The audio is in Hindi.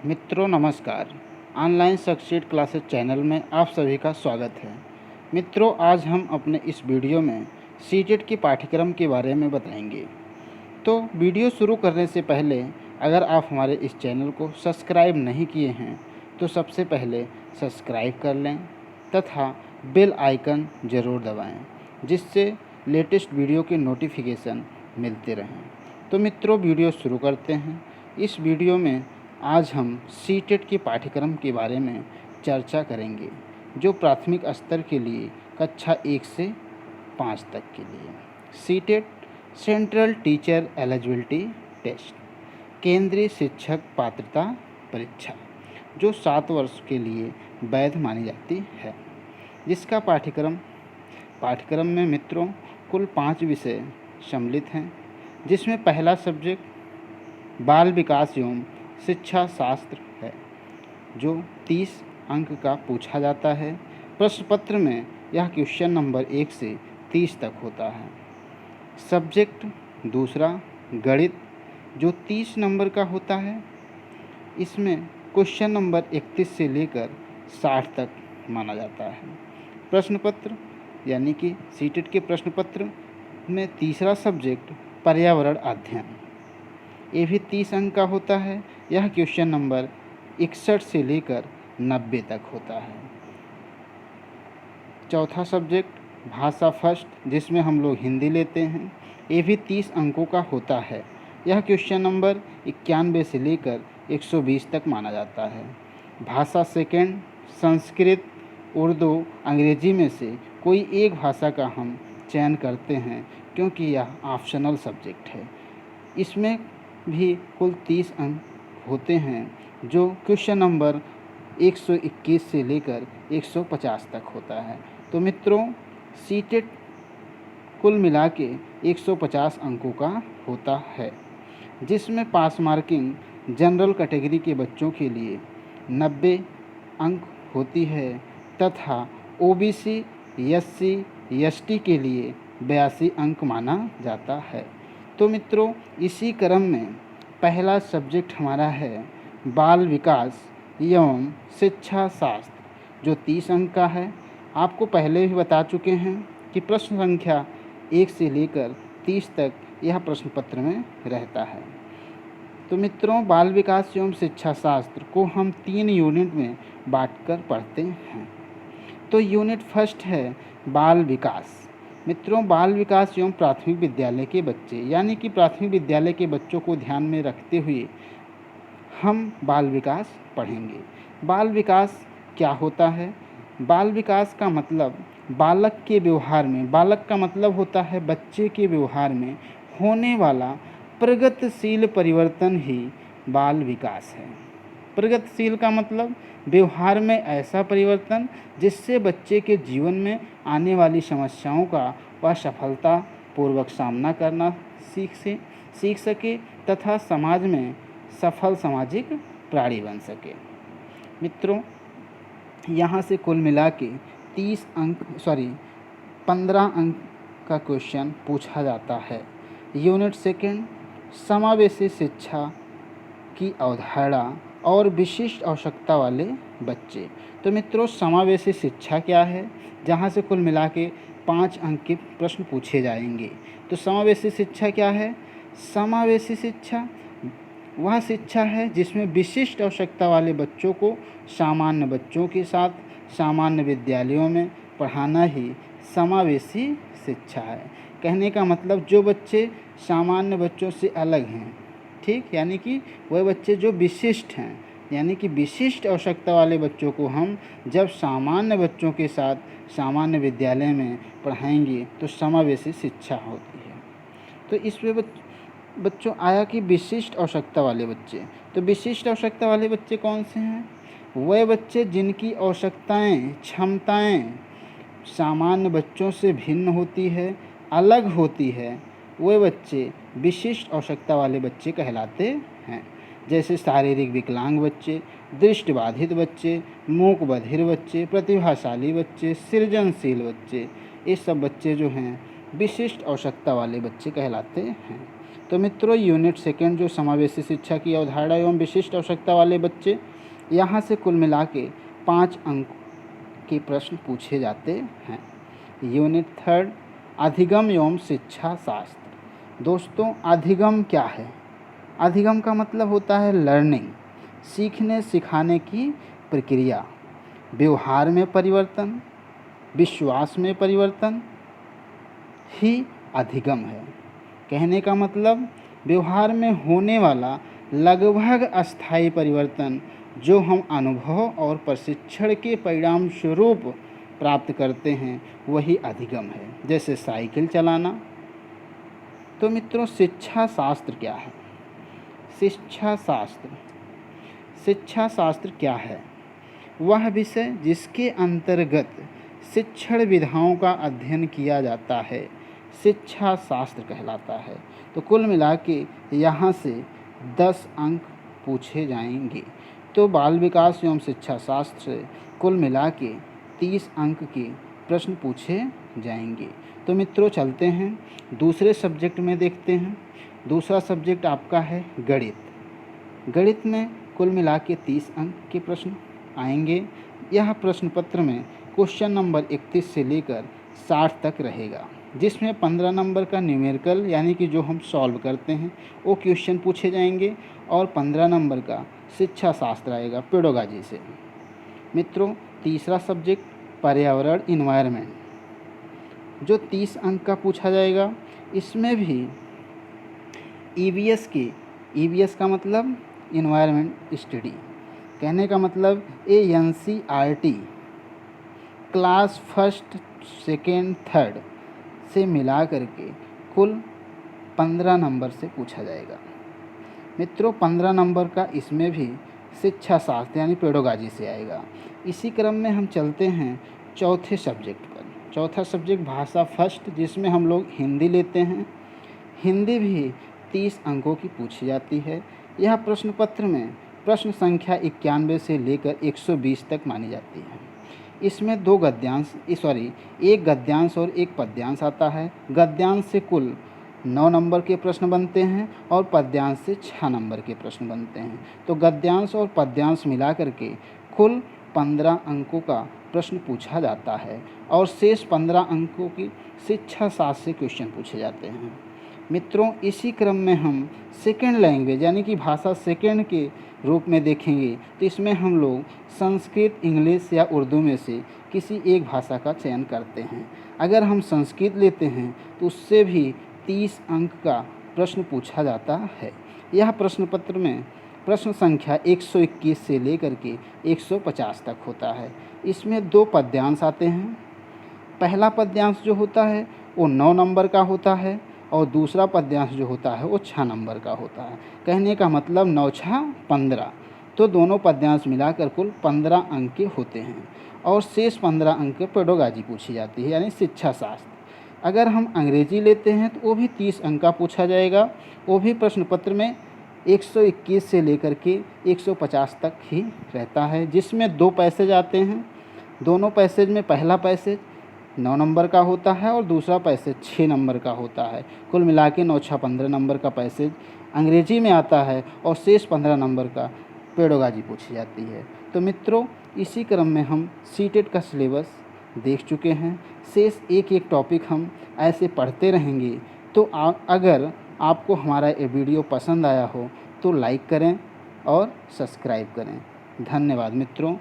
मित्रों नमस्कार। ऑनलाइन सक्सीड क्लासेस चैनल में आप सभी का स्वागत है। मित्रों, आज हम अपने इस वीडियो में सीटेट के पाठ्यक्रम के बारे में बताएंगे। तो वीडियो शुरू करने से पहले अगर आप हमारे इस चैनल को सब्सक्राइब नहीं किए हैं तो सबसे पहले सब्सक्राइब कर लें तथा बेल आइकन ज़रूर दबाएं, जिससे लेटेस्ट वीडियो के नोटिफिकेशन मिलते रहें। तो मित्रों, वीडियो शुरू करते हैं। इस वीडियो में आज हम सीटेट के पाठ्यक्रम के बारे में चर्चा करेंगे, जो प्राथमिक स्तर के लिए कक्षा 1 से 5 तक के लिए। CTET central teacher eligibility test, केंद्रीय शिक्षक पात्रता परीक्षा, जो 7 वर्ष के लिए वैध मानी जाती है। जिसका पाठ्यक्रम में मित्रों कुल 5 विषय सम्मिलित हैं, जिसमें पहला सब्जेक्ट बाल विकास एवं शिक्षा शास्त्र है, जो 30 अंक का पूछा जाता है। प्रश्न पत्र में यह क्वेश्चन नंबर 1 से 30 तक होता है। सब्जेक्ट दूसरा गणित, जो 30 नंबर का होता है। इसमें क्वेश्चन नंबर 31 से लेकर 60 तक माना जाता है। प्रश्न पत्र यानी कि सीटेट के प्रश्न पत्र में तीसरा सब्जेक्ट पर्यावरण अध्ययन, ये भी 30 अंक का होता है। यह क्वेश्चन नंबर 61 से लेकर 90 तक होता है। चौथा सब्जेक्ट भाषा फर्स्ट, जिसमें हम लोग हिंदी लेते हैं, ये भी 30 अंकों का होता है। यह क्वेश्चन नंबर 91 से लेकर 120 तक माना जाता है। भाषा सेकेंड संस्कृत, उर्दू, अंग्रेजी में से कोई एक भाषा का हम चयन करते हैं, क्योंकि यह ऑप्शनल सब्जेक्ट है। इसमें भी कुल 30 अंक होते हैं, जो क्वेश्चन नंबर 121 से लेकर 150 तक होता है। तो मित्रों, सीटेट कुल मिला के 150 अंकों का होता है, जिसमें पास मार्किंग जनरल कैटेगरी के बच्चों के लिए 90 अंक होती है तथा ओबीसी, एससी, एसटी के लिए 82 अंक माना जाता है। तो मित्रों, इसी क्रम में पहला सब्जेक्ट हमारा है बाल विकास एवं शिक्षा शास्त्र, जो 30 अंक का है। आपको पहले भी बता चुके हैं कि प्रश्न संख्या 1 से लेकर 30 तक यह प्रश्न पत्र में रहता है। तो मित्रों, बाल विकास एवं शिक्षा शास्त्र को हम 3 यूनिट में बांटकर पढ़ते हैं। तो यूनिट फर्स्ट है बाल विकास। मित्रों, बाल विकास एवं प्राथमिक विद्यालय के बच्चे, यानी कि प्राथमिक विद्यालय के बच्चों को ध्यान में रखते हुए हम बाल विकास पढ़ेंगे। बाल विकास क्या होता है? बाल विकास का मतलब बालक के व्यवहार में, बालक का मतलब होता है बच्चे के व्यवहार में होने वाला प्रगतिशील परिवर्तन ही बाल विकास है। प्रगतिशील का मतलब व्यवहार में ऐसा परिवर्तन जिससे बच्चे के जीवन में आने वाली समस्याओं का वह सफलतापूर्वक सामना करना सीख सके तथा समाज में सफल सामाजिक प्राणी बन सके। मित्रों, यहाँ से कुल मिला के 15 अंक का क्वेश्चन पूछा जाता है। यूनिट सेकेंड समावेशी शिक्षा की अवधारणा और विशिष्ट आवश्यकता वाले बच्चे। तो मित्रों, समावेशी शिक्षा क्या है? जहाँ से कुल मिला के 5 अंक के प्रश्न पूछे जाएंगे। तो समावेशी शिक्षा क्या है? समावेशी शिक्षा वह शिक्षा है जिसमें विशिष्ट आवश्यकता वाले बच्चों को सामान्य बच्चों के साथ सामान्य विद्यालयों में पढ़ाना ही समावेशी शिक्षा है। कहने का मतलब जो बच्चे सामान्य बच्चों से अलग हैं, ठीक, यानी कि वह बच्चे जो विशिष्ट हैं, यानी कि विशिष्ट आवश्यकता वाले बच्चों को हम जब सामान्य बच्चों के साथ सामान्य विद्यालय में पढ़ाएंगे तो समावेशी शिक्षा होती है। तो इसमें बच्चों आया कि विशिष्ट आवश्यकता वाले बच्चे। तो विशिष्ट आवश्यकता वाले बच्चे कौन से हैं? वह बच्चे जिनकी आवश्यकताएं, क्षमताएं सामान्य बच्चों से भिन्न होती है, अलग होती है, वे बच्चे विशिष्ट आवश्यकता वाले बच्चे कहलाते हैं। जैसे शारीरिक विकलांग बच्चे, दृष्टिबाधित बच्चे, मूक बधिर बच्चे, प्रतिभाशाली बच्चे, सृजनशील बच्चे, ये सब बच्चे जो हैं विशिष्ट आवश्यकता वाले बच्चे कहलाते हैं। तो मित्रों यूनिट सेकेंड जो समावेशी शिक्षा की अवधारणा एवं विशिष्ट आवश्यकता वाले बच्चे, यहाँ से कुल मिला के 5 अंक के प्रश्न पूछे जाते हैं। यूनिट थर्ड अधिगम एवं शिक्षा शास्त्र। दोस्तों अधिगम क्या है? अधिगम का मतलब होता है लर्निंग, सीखने सिखाने की प्रक्रिया, व्यवहार में परिवर्तन, विश्वास में परिवर्तन ही अधिगम है। कहने का मतलब व्यवहार में होने वाला लगभग अस्थायी परिवर्तन जो हम अनुभव और प्रशिक्षण के परिणाम स्वरूप प्राप्त करते हैं वही अधिगम है। जैसे साइकिल चलाना। तो मित्रों शिक्षा शास्त्र क्या है? शिक्षा शास्त्र क्या है? वह विषय जिसके अंतर्गत शिक्षण विधाओं का अध्ययन किया जाता है शिक्षा शास्त्र कहलाता है। तो कुल मिला के यहाँ से 10 अंक पूछे जाएंगे। तो बाल विकास एवं शिक्षा शास्त्र से कुल मिला के 30 अंक के प्रश्न पूछे जाएंगे। तो मित्रों चलते हैं दूसरे सब्जेक्ट में देखते हैं। दूसरा सब्जेक्ट आपका है गणित। गणित में कुल मिला के 30 अंक के प्रश्न आएंगे। यह प्रश्न पत्र में क्वेश्चन नंबर 31 से लेकर 60 तक रहेगा, जिसमें 15 नंबर का न्यूमेरिकल यानी कि जो हम सॉल्व करते हैं वो क्वेश्चन पूछे जाएंगे और 15 नंबर का शिक्षा शास्त्र आएगा पेडागॉजी से। मित्रों तीसरा सब्जेक्ट पर्यावरण इन्वायरमेंट, जो 30 अंक का पूछा जाएगा। इसमें भी ईवीएस का मतलब इन्वायरमेंट स्टडी, कहने का मतलब NCERT class first second third से मिला करके कुल 15 नंबर से पूछा जाएगा। मित्रों 15 नंबर का इसमें भी शिक्षा शास्त्र यानी पेडागॉजी से आएगा। इसी क्रम में हम चलते हैं चौथे सब्जेक्ट पर। चौथा सब्जेक्ट भाषा फर्स्ट, जिसमें हम लोग हिंदी लेते हैं। हिंदी भी 30 अंकों की पूछी जाती है। यह प्रश्न पत्र में प्रश्न संख्या 91 से लेकर 120 तक मानी जाती है। इसमें एक गद्यांश और एक पद्यांश आता है। गद्यांश से कुल 9 नंबर के प्रश्न बनते हैं और पद्यांश से 6 नंबर के प्रश्न बनते हैं। तो गद्यांश और पद्यांश मिला करके कुल 15 अंकों का प्रश्न पूछा जाता है और शेष 15 अंकों की शिक्षा शास्त्र से क्वेश्चन पूछे जाते हैं। मित्रों इसी क्रम में हम सेकेंड लैंग्वेज यानी कि भाषा सेकेंड के रूप में देखेंगे। तो इसमें हम लोग संस्कृत, इंग्लिश या उर्दू में से किसी एक भाषा का चयन करते हैं। अगर हम संस्कृत लेते हैं तो उससे भी 30 अंक का प्रश्न पूछा जाता है। यह प्रश्न पत्र में प्रश्न संख्या 121 से लेकर के 150 तक होता है। इसमें 2 पद्यांश आते हैं। पहला पद्यांश जो होता है वो 9 नंबर का होता है और दूसरा पद्यांश जो होता है वो 6 नंबर का होता है। कहने का मतलब 9 6 15, तो दोनों पद्यांश मिलाकर कुल 15 अंक के होते हैं और शेष 15 अंक पेडागॉजी पूछी जाती है यानी शिक्षा शास्त्र। अगर हम अंग्रेजी लेते हैं तो वो भी 30 अंक का पूछा जाएगा। वो भी प्रश्न पत्र में 121 से लेकर के 150 तक ही रहता है, जिसमें 2 पैसेज आते हैं। दोनों पैसेज में पहला पैसेज 9 नंबर का होता है और दूसरा पैसेज 6 नंबर का होता है। कुल मिला के 9 6 15 नंबर का पैसेज अंग्रेजी में आता है और शेष 15 नंबर का पेडागॉजी पूछी जाती है। तो मित्रों इसी क्रम में हम सीटेट का सिलेबस देख चुके हैं। शेष एक एक टॉपिक हम ऐसे पढ़ते रहेंगे। तो अगर आपको हमारा ये वीडियो पसंद आया हो तो लाइक करें और सब्सक्राइब करें। धन्यवाद मित्रों।